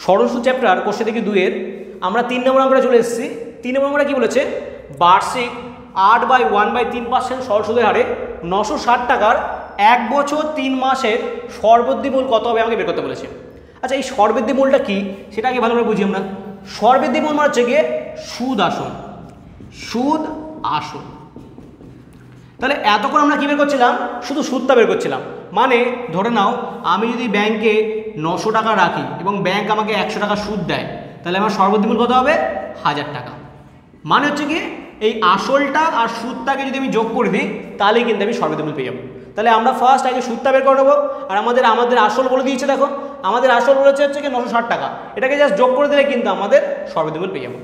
সরল সুদ chapter question থেকে 2 এর আমরা 3 নম্বর অঙ্কটা চলে এসেছি। 3 নম্বর অঙ্কটা কি বলেছে, বার্ষিক 8/1/3% সরল সুদের হারে 960 টাকার 1 বছর 3 মাসের সর্ববৃদ্ধি মূল কত হবে আমাকে বের করতে বলেছে। আচ্ছা, এই সর্ববৃদ্ধি মূলটা কি সেটা আগে ভালো করে বুঝি আমরা। সর্ববৃদ্ধি মূল মানে হচ্ছে গিয়ে সুদ আসল, সুদ আসল। তাহলে এতক্ষণ আমরা কী বের করছিলাম, শুধু সুদটা বের করছিলাম। মানে ধরে নাও আমি যদি ব্যাংকে 900 টাকা রাখি এবং ব্যাংক আমাকে 100 টাকা সুদ দেয়, তাহলে আমার সর্ববৃদ্ধি মূল কত হবে, 1000 টাকা। মানে হচ্ছে কি এই আসলটা আর সুদটাকে যদি আমি যোগ করে দিই তাহলেই কিন্তু আমি সর্ববৃদ্ধি মূল পেয়ে যাবো। তাহলে আমরা ফার্স্ট আগে সুদটা বের করে নেবো। আর আমাদের আসল বলে দিয়েছে, দেখো আমাদের আসল বলেছে হচ্ছে কি 960 টাকা, এটাকে জাস্ট যোগ করে দিলে কিন্তু আমাদের সর্ববৃদ্ধি মূল পেয়ে যাবো।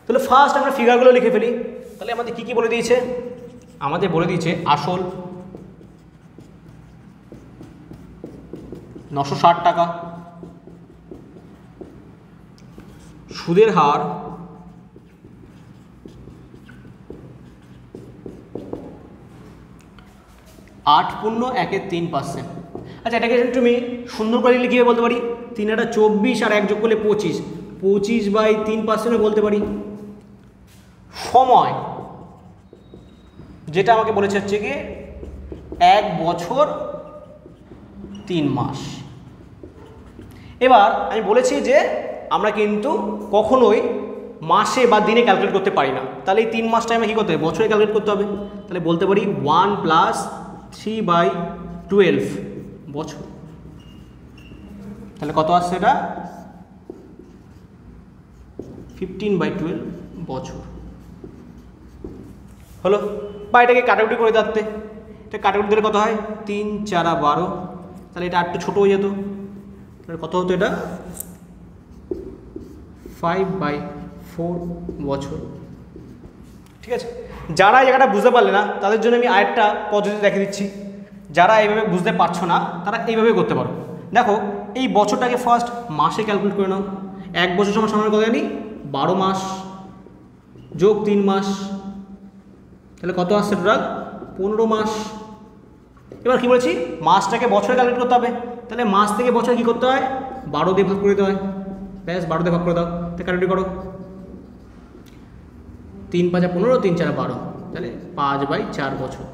তাহলে ফার্স্ট আমরা ফিগারগুলো লিখে ফেলি। তাহলে আমাদের কী কী বলে দিয়েছে, আমাদের বলে দিয়েছে আসল 960 টাকা, সুদের হার 8.13%। আচ্ছা, এটাকে তুমি সুন্দর করে লিখে বলতে পারি 3 এটা 24 আর 1 যোগ করলে 25, 25/3% বলতে পারি। সময় যেটা আমাকে বলেছে হচ্ছে কি 1 বছর 3 মাস। এবার আমি বলেছি যে আমরা কিন্তু কখনোই মাসে বা দিনে ক্যালকুলেট করতে পারি না। তাহলে এই 3 মাসটা আমরা কী করতে হবে, বছরে ক্যালকুলেট করতে হবে। তাহলে বলতে পারি 1 + 3/12 বছর। তাহলে কত আসছে, এটা 15/12 বছর হলো। বা এটাকে কাটাকুটি করে দিতে, এটা কাটাকুটি দিলে কত হয়, 3 × 4 = 12। তাহলে এটা একটু ছোটো হয়ে যেত, তাহলে কত হতো, এটা 5/4 বছর। ঠিক আছে, যারা এই জায়গাটা বুঝতে পারলে না তাদের জন্য আমি আরেকটা পদ্ধতি দেখে দিচ্ছি। যারা এইভাবে বুঝতে পারছো না তারা এইভাবে করতে পারো। দেখো এই বছরটাকে ফার্স্ট মাসে ক্যালকুলেট করে নাও। 1 বছর সমান কত জানি, 12 মাস যোগ 3 মাস, তাহলে কত আসছে টোটাল, 15 মাস। এবার কি বলেছি, মাসটাকে বছরে ক্যালকুলেট করতে হবে। তাহলে মাস থেকে বছর কী করতে হয়, 12 দিয়ে ভাগ করে দিতে হয়। ব্যাস 12 দিয়ে ভাগ করে দাও, তাহলে ক্যালকুলেট করো, 3 × 5 = 15, 3 × 4 = 12, তাহলে 5/4 বছর।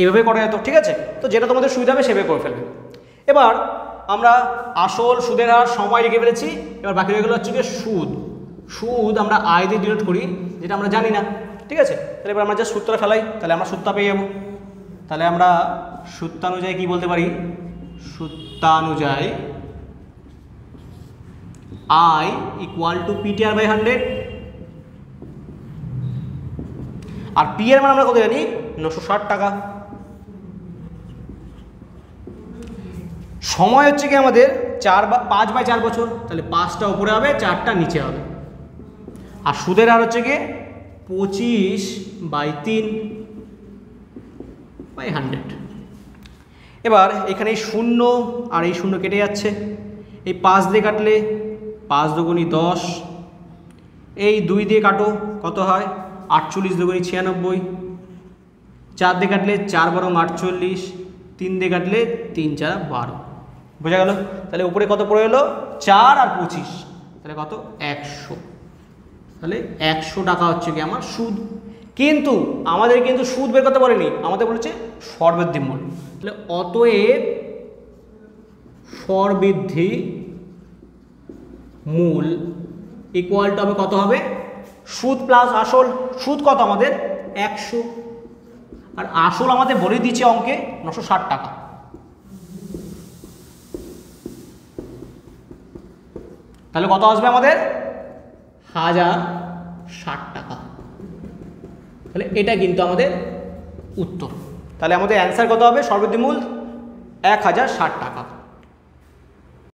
এইভাবে করা যেত। ঠিক আছে, তো যেটা তোমাদের সুবিধা হবে সেভাবে করে ফেলবে। এবার আমরা আসল, সুদের হার, সময় লিখে ফেলেছি। এবার বাকি রয়ে গেলো হচ্ছে কি সুদ। সুদ আমরা আয় দিয়ে ডিনোট করি, যেটা আমরা জানি না। ঠিক আছে, তাহলে এবার আমরা যা সূত্রটা ফেলাই, তাহলে আমরা সূত্রটা পেয়ে যাবো। তাহলে আমরা সূত্রানুযায়ী কি বলতে পারি, সূত্রানুযায়ী I = PTR/100। আর পি এর মান আমরা কত জানি, 960 টাকা। সময় হচ্ছে কি আমাদের 5/4 বছর, তাহলে 5টা উপরে হবে, 4টা নিচে হবে। আর সুদের হার হচ্ছে কি 25/3/100। এবার এখানে এই 0 আর এই 0 কেটে যাচ্ছে, এই 5 দিয়ে কাটলে 5 × 2 = 10, এই 2 দিয়ে কাটো কত হয়, 48 × 2 = 96, 4 দিয়ে কাটলে 4 × 12 = 48, 3 দিয়ে কাটলে 3 × 4 = 12। বোঝা গেল? তাহলে উপরে কত পড়ে এলো, 4 আর 25, তাহলে কত, 100। তাহলে 100 টাকা হচ্ছে কি আমার সুদ। কিন্তু আমাদের কিন্তু সুদ বের করতে বলেনি, আমাদের বলেছে সর্ববৃদ্ধি মূল। তাহলে অতএব সর্ববৃদ্ধি মূল ইকুয়াল টু হবে কত হবে, সুদ প্লাস আসল। সুদ কত আমাদের 100, আর আসল আমাদের বলে দিচ্ছে অঙ্কে 960 টাকা। তাহলে কত আসবে আমাদের, 1060 টাকা। তাহলে এটা কিন্তু আমাদের উত্তর। তাহলে আমাদের অ্যান্সার কত হবে, সর্ববৃদ্ধি মূল 1060 টাকা।